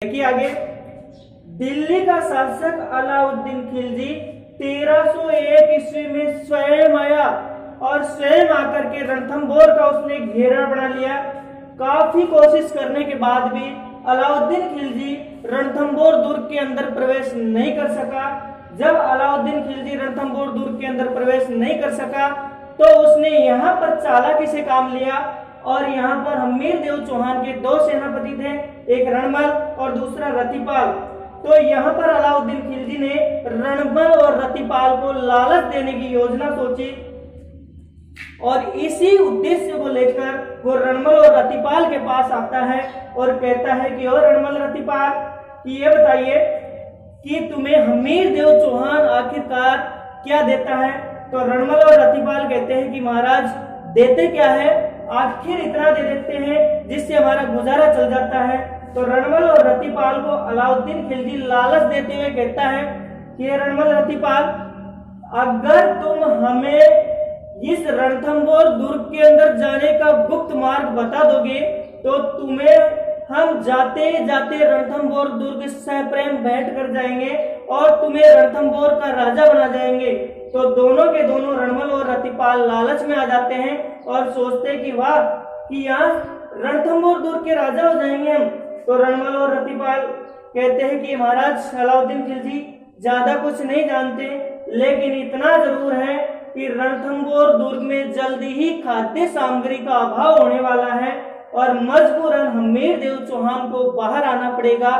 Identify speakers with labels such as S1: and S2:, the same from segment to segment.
S1: देखिए आगे, दिल्ली का शासक अलाउद्दीन खिलजी 1301 ईस्वी में स्वयं आया और स्वयं आकर के रणथंभौर का उसने घेरा बना लिया। काफी कोशिश करने के बाद भी अलाउद्दीन खिलजी रणथंभौर दुर्ग के अंदर प्रवेश नहीं कर सका। जब अलाउद्दीन खिलजी रणथंभौर दुर्ग के अंदर प्रवेश नहीं कर सका तो उसने यहाँ पर चालाकी से काम लिया और यहाँ पर हम्मीर देव चौहान के दो सेनापति थे, एक रणमल और दूसरा रतिपाल। तो यहाँ पर अलाउद्दीन खिलजी ने रणमल और रतिपाल को लालच देने की योजना सोची और इसी उद्देश्य को लेकर वो रणमल और रतिपाल के पास आता है और कहता है कि और रणमल रतिपाल, कि ये बताइए कि तुम्हें हम्मीर देव चौहान आखिरकार क्या देता है। तो रणमल और रतिपाल कहते हैं कि महाराज देते क्या है, आखिर इतना दे देते हैं जिससे हमारा गुजारा चल जाता है। तो रणमल और रतिपाल को अलाउद्दीन खिलजी लालच देते हुए कहता है कि रणमल रतिपाल, अगर तुम हमें इस रणथंभौर दुर्ग के अंदर जाने का गुप्त मार्ग बता दोगे तो तुम्हें हम जाते जाते रणथंभौर दुर्ग सप्रेम भेंट कर जाएंगे और तुम्हें रणथंभौर का राजा बना जाएंगे। तो दोनों के दोनों रणमल और रतिपाल लालच में आ जाते हैं और सोचते हैं कि वाह, कि यहाँ रणथंभौर दुर्ग के राजा हो जाएंगे हम। तो रणमल और रतिपाल कहते हैं कि महाराज अलाउद्दीन खिलजी ज्यादा कुछ नहीं जानते, लेकिन इतना जरूर है कि रणथंभौर दुर्ग में जल्दी ही खाद्य सामग्री का अभाव होने वाला है और मजबूरन हम्मीर देव चौहान को बाहर आना पड़ेगा,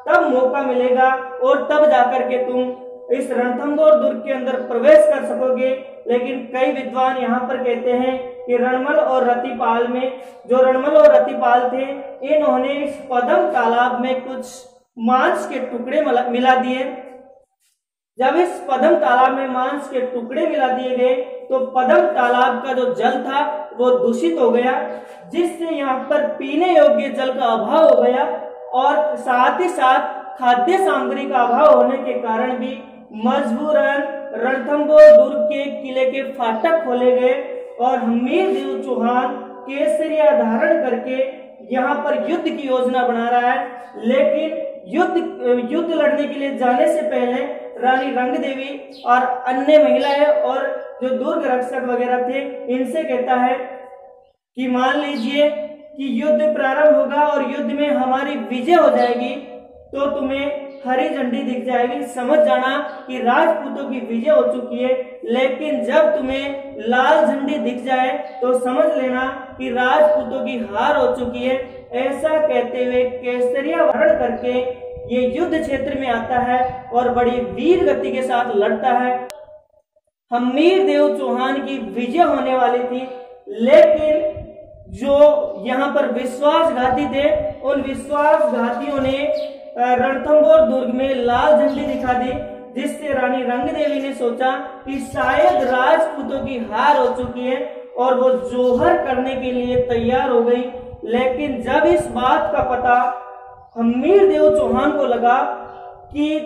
S1: तब मौका मिलेगा और तब जाकर के तुम इस रणथंभौर दुर्ग के अंदर प्रवेश कर सकोगे। लेकिन कई विद्वान यहाँ पर कहते हैं कि रणमल और रतिपाल में, जो रणमल और रतिपाल थे, इन्होंने इस पदम तालाब में कुछ मांस के टुकड़े मिला दिए। जब इस पदम तालाब में मांस के टुकड़े मिला दिए गए तो पदम तालाब का जो जल था वो दूषित हो गया, जिससे यहाँ पर पीने योग्य जल का अभाव हो गया और साथ ही साथ खाद्य सामग्री का अभाव होने के कारण भी मजबूरन रणथंभौर दुर्ग के किले के फाटक खोले गए और हम्मीर देव चौहान केसरिया धारण करके यहाँ पर युद्ध की योजना बना रहा है। लेकिन युद्ध लड़ने के लिए जाने से पहले रानी रंग देवी और अन्य महिलाएं और जो दुर्ग रक्षक वगैरह थे, इनसे कहता है कि मान लीजिए कि युद्ध प्रारंभ होगा और युद्ध में हमारी विजय हो जाएगी तो तुम्हें हरी झंडी दिख जाएगी, समझ जाना कि राजपूतों की विजय हो चुकी है। लेकिन जब तुम्हें लाल झंडी दिख जाए तो समझ लेना कि राजपूतों की हार हो चुकी है। ऐसा कहते हुए केसरिया धारण करके ये युद्ध क्षेत्र में आता है और बड़ी वीर गति के साथ लड़ता है। हम्मीर देव चौहान की विजय होने वाली थी, लेकिन जो यहाँ पर विश्वासघाती थे, उन विश्वासघातियों ने रणथंभौर दुर्ग में लाल झंडी दिखा दी, जिससे रानी रंग देवी ने सोचा कि शायद राजपूतों की हार हो चुकी है और वो जोहर करने के लिए तैयार हो गई। लेकिन जब इस बात का पता हम्मीर देव चौहान को लगा कि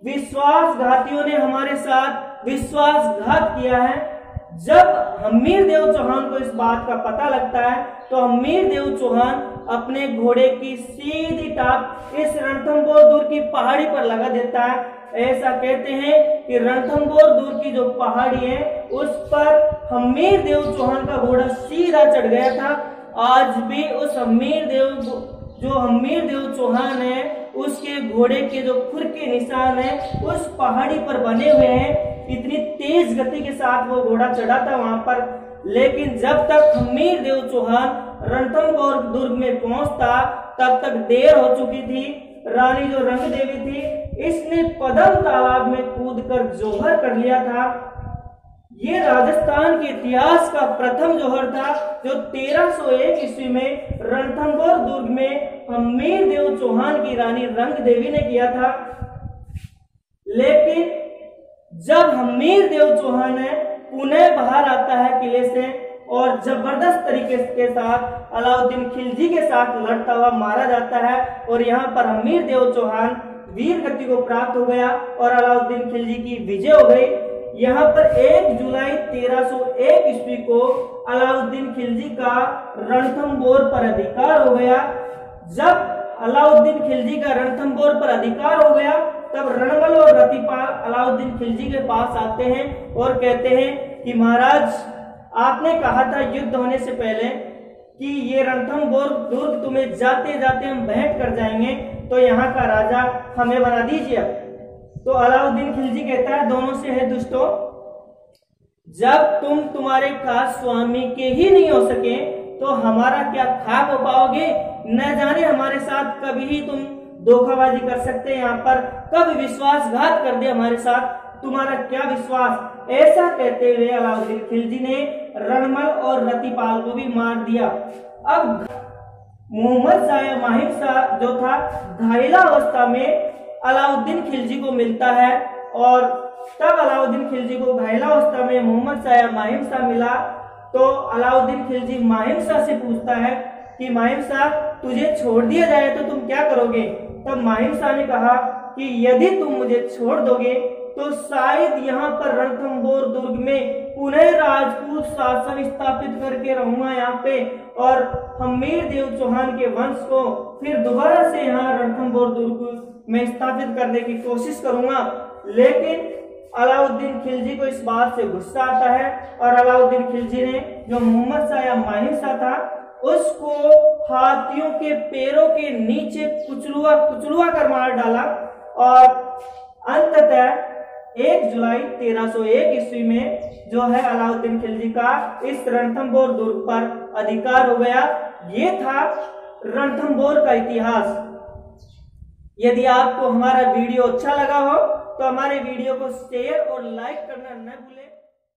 S1: विश्वासघातियों ने हमारे साथ विश्वासघात किया है, जब हम्मीर देव चौहान को इस बात का पता लगता है तो हम्मीर देव चौहान अपने घोड़े की सीधी टाप इस रणथंभौर दुर्ग की पहाड़ी पर लगा देता है। ऐसा कहते हैं कि रणथंभौर दुर्ग की जो पहाड़ी है उस पर हम्मीर देव चौहान का घोड़ा सीधा चढ़ गया था। आज भी उस हम्मीर देव चौहान है, उसके घोड़े के जो खुर के निशान है उस पहाड़ी पर बने हुए हैं। इतनी तेज गति के साथ वो घोड़ा चढ़ा था वहां पर। लेकिन जब तक हम्मीर देव चौहान रणथंभौर दुर्ग में पहुंचता तब तक देर हो चुकी थी। रानी जो रंग देवी थी, इसने पदम तालाब में कूदकर जोहर कर लिया था। ये राजस्थान के इतिहास का प्रथम जोहर था जो 1301 ईस्वी में रणथंभौर दुर्ग में हम्मीर देव चौहान की रानी रंग देवी ने किया था। लेकिन जब हम्मीर देव चौहान है पुनः बाहर आता है किले से और जबरदस्त तरीके के साथ अलाउद्दीन खिलजी के साथ लड़ता हुआ मारा जाता है और यहाँ पर हम्मीर देव चौहान वीर गति को प्राप्त हो गया और अलाउद्दीन खिलजी की विजय हो गई। यहाँ पर 1 जुलाई 1301 ईस्वी को अलाउद्दीन खिलजी का रणथंभौर पर अधिकार हो गया। जब अलाउद्दीन खिलजी का रणथंभौर पर अधिकार हो गया, तब रणमल और रतिपाल अलाउद्दीन खिलजी के पास आते हैं और कहते हैं कि महाराज, आपने कहा था युद्ध होने से पहले कि ये रणथंभौर दुर्ग तुम्हें जाते जाते हम भेंट कर जाएंगे, तो यहाँ का राजा हमें बना दीजिए। तो अलाउद्दीन खिलजी कहता है, दोनों से है दुष्टों, जब तुम तुम्हारे खास स्वामी के ही नहीं हो सके तो हमारा क्या खाक हो पाओगे। न जाने हमारे साथ कभी ही तुम धोखाबाजी कर सकते, यहाँ पर कब विश्वासघात कर दे हमारे साथ, तुम्हारा क्या विश्वास। ऐसा कहते हुए अलाउद्दीन खिलजी ने रणमल और रतिपाल को भी मार दिया। अब मोहम्मद शाह माहिम शाह जो था घायला अवस्था में अलाउद्दीन खिलजी को मिलता है, और तब अलाउद्दीन खिलजी को घायला अवस्था में मोहम्मद शाह माहिम शाह मिला, तो अलाउद्दीन खिलजी माहिम शाह से पूछता है कि माहिम शाह, तुझे छोड़ दिया जाए तो तुम क्या करोगे। तब माहिम शाह ने कहा कि यदि तुम मुझे छोड़ दोगे तो शायद यहाँ पर रणथंभौर दुर्ग में पुनः राजपूत शासन स्थापित करके रहूंगा यहाँ पे, और हमीर देव चौहान के वंश को फिर दोबारा से यहाँ रणथंभौर दुर्ग में स्थापित करने की कोशिश करूंगा। लेकिन अलाउद्दीन खिलजी को इस बात से गुस्सा आता है, और अलाउद्दीन खिलजी ने जो मोहम्मद शाह माहिम शाह था उसको हाथियों के पैरों के नीचे कुचलुआ कर मार डाला, और अंततः 1 जुलाई 1301 ईस्वी में जो है अलाउद्दीन खिलजी का इस रणथंभौर दुर्ग पर अधिकार हो गया। ये था रणथंभौर का इतिहास। यदि आपको हमारा वीडियो अच्छा लगा हो तो हमारे वीडियो को शेयर और लाइक करना न भूलें।